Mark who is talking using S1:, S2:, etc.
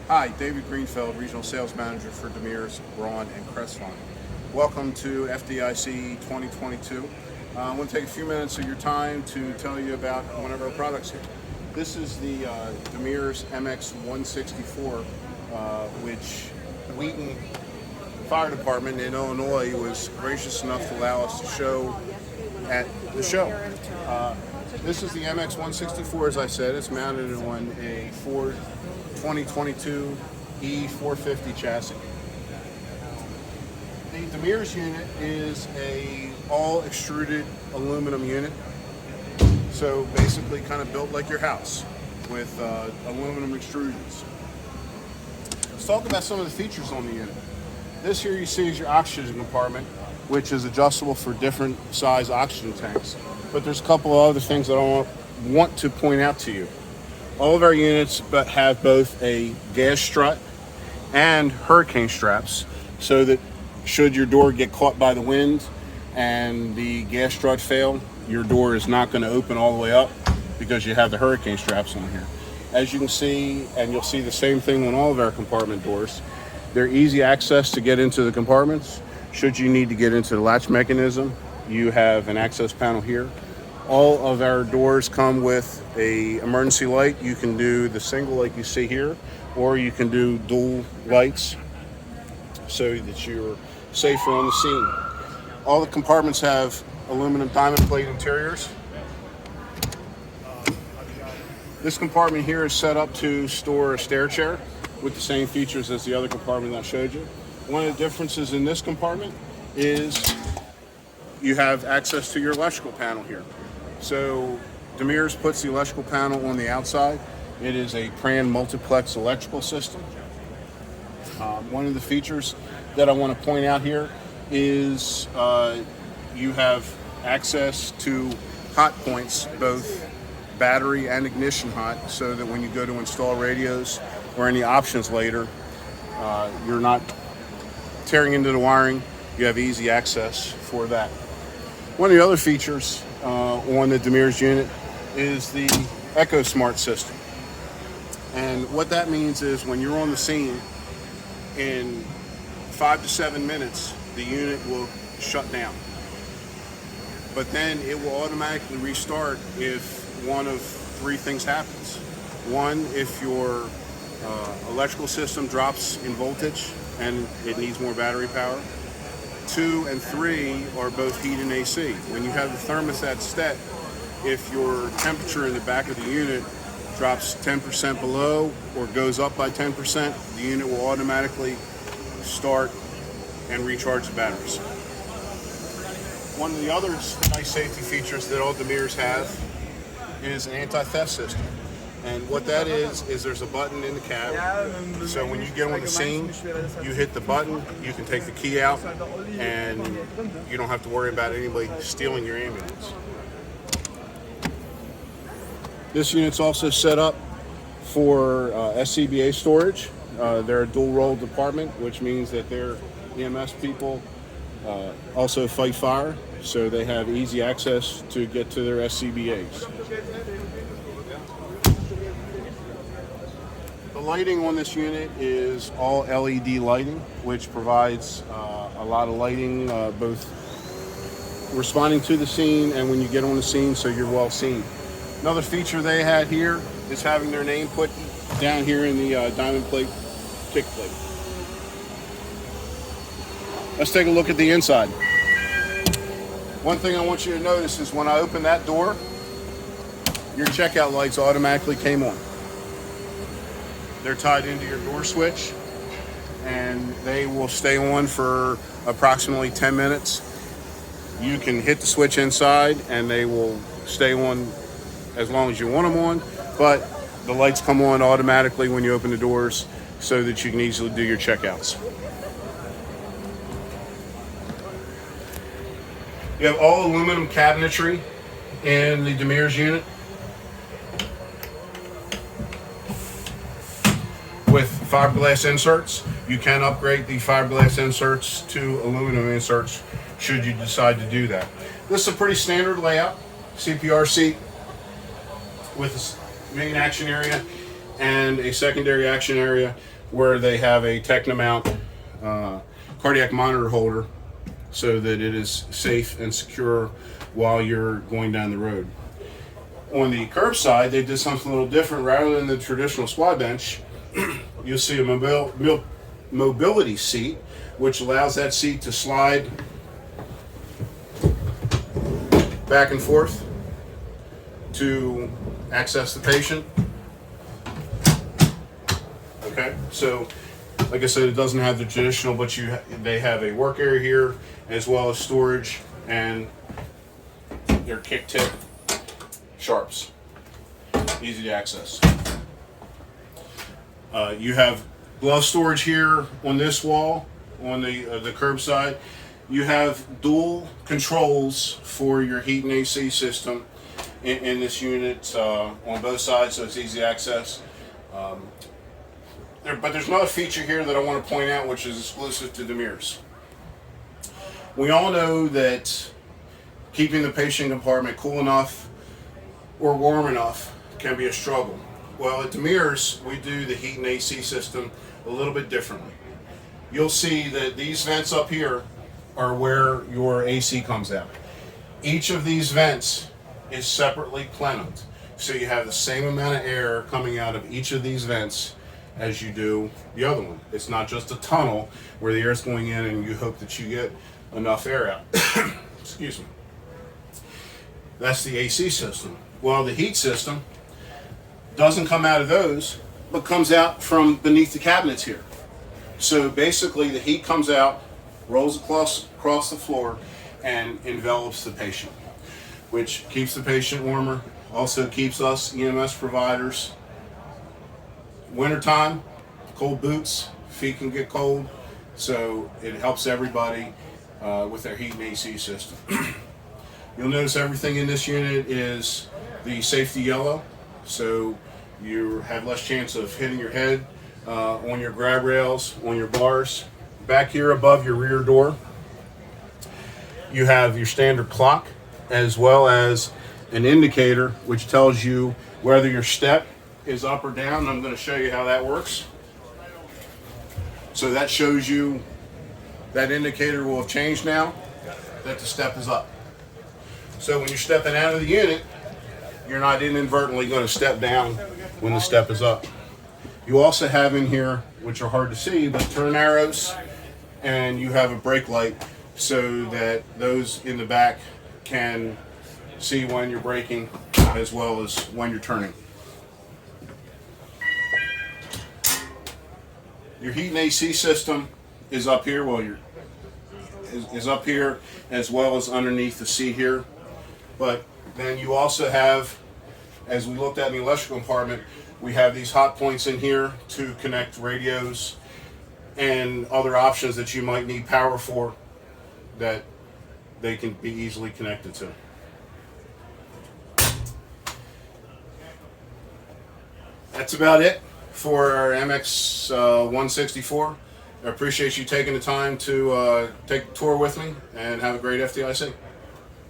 S1: Hi, David Greenfeld, Regional Sales Manager for Demers, Braun, and Crestline. Welcome to FDIC 2022. I want to take a few minutes of your time to tell you about one of our products here. This is the Demers MX 164, which Wheaton Fire Department in Illinois was gracious enough to allow us to show at the show. This is the MX 164, as I said. It's mounted on a Ford 2022 E450 chassis. The Demers unit is a all extruded aluminum unit, so basically kind of built like your house with aluminum extrusions. Let's talk about some of the features on the unit. This here you see is your oxygen compartment, which is adjustable for different size oxygen tanks. But there's a couple of other things that I want to point out to you. All of our units have both a gas strut and hurricane straps, so that should your door get caught by the wind and the gas strut fail, your door is not going to open all the way up because you have the hurricane straps on here. As you can see, and you'll see the same thing on all of our compartment doors, they're easy access to get into the compartments. Should you need to get into the latch mechanism, you have an access panel here. All of our doors come with a emergency light. You can do the single like you see here, or you can do dual lights so that you're safer on the scene. All the compartments have aluminum diamond plate interiors. This compartment here is set up to store a stair chair with the same features as the other compartment I showed you. One of the differences in this compartment is you have access to your electrical panel here. So Demers puts the electrical panel on the outside. It is a Pran multiplex electrical system. One of the features that I want to point out here is you have access to hot points, both battery and ignition hot, so that when you go to install radios or any options later, you're not tearing into the wiring. You have easy access for that. One of the other features on the Demers unit is the Echo Smart system. And what that means is when you're on the scene, in 5 to 7 minutes, the unit will shut down. But then it will automatically restart if one of three things happens. One, if your electrical system drops in voltage and it needs more battery power. 2 and 3 are both heat and AC. When you have the thermostat set, if your temperature in the back of the unit drops 10% below or goes up by 10%, the unit will automatically start and recharge the batteries. One of the other nice safety features that all Demers have is an anti-theft system. And what that is there's a button in the cab. So when you get on the scene, you hit the button, you can take the key out, and you don't have to worry about anybody stealing your ambulance. This unit's also set up for SCBA storage. They're a dual role department, which means that their EMS people also fight fire, so they have easy access to get to their SCBAs. The lighting on this unit is all LED lighting, which provides a lot of lighting, both responding to the scene and when you get on the scene, so you're well seen. Another feature they had here is having their name put down here in the diamond plate kick plate. Let's take a look at the inside. One thing I want you to notice is when I open that door, your checkout lights automatically came on. They're tied into your door switch, and they will stay on for approximately 10 minutes. You can hit the switch inside and they will stay on as long as you want them on, but the lights come on automatically when you open the doors so that you can easily do your checkouts. You have all aluminum cabinetry in the Demers unit with fiberglass inserts. You can upgrade the fiberglass inserts to aluminum inserts should you decide to do that. This is a pretty standard layout. CPR seat with a main action area and a secondary action area where they have a Technomount cardiac monitor holder so that it is safe and secure while you're going down the road. On the curbside, they did something a little different. Rather than the traditional squat bench, you'll see a mobility seat, which allows that seat to slide back and forth to access the patient. Okay, so like I said, it doesn't have the traditional, but they have a work area here as well as storage and their kick tip sharps, easy to access. You have glove storage here on this wall on the curbside. You have dual controls for your heat and AC system in this unit on both sides, so it's easy access. But there's another feature here that I want to point out, which is exclusive to Demers. We all know that keeping the patient compartment cool enough or warm enough can be a struggle. Well, at Demers, we do the heat and AC system a little bit differently. You'll see that these vents up here are where your AC comes out. Each of these vents is separately plenum, so you have the same amount of air coming out of each of these vents as you do the other one. It's not just a tunnel where the air is going in and you hope that you get enough air out. Excuse me. That's the AC system. Well, the heat system doesn't come out of those, but comes out from beneath the cabinets here. So basically the heat comes out, rolls across the floor, and envelops the patient, which keeps the patient warmer, also keeps us EMS providers. Wintertime, cold boots, feet can get cold, so it helps everybody with their heat and AC system. You'll notice everything in this unit is the safety yellow, so you have less chance of hitting your head on your grab rails, on your bars. Back here above your rear door, you have your standard clock as well as an indicator which tells you whether your step is up or down. I'm going to show you how that works. So that shows you that indicator will have changed now that the step is up. So when you're stepping out of the unit, you're not inadvertently going to step down when the step is up. You also have in here, which are hard to see, but turn arrows, and you have a brake light so that those in the back can see when you're braking as well as when you're turning. Your heat and AC system is up here. Well, is up here as well as underneath the seat here. But then you also have, as we looked at in the electrical compartment, we have these hot points in here to connect radios and other options that you might need power for that they can be easily connected to. That's about it for our MX 164. I appreciate you taking the time to take the tour with me, and have a great FDIC.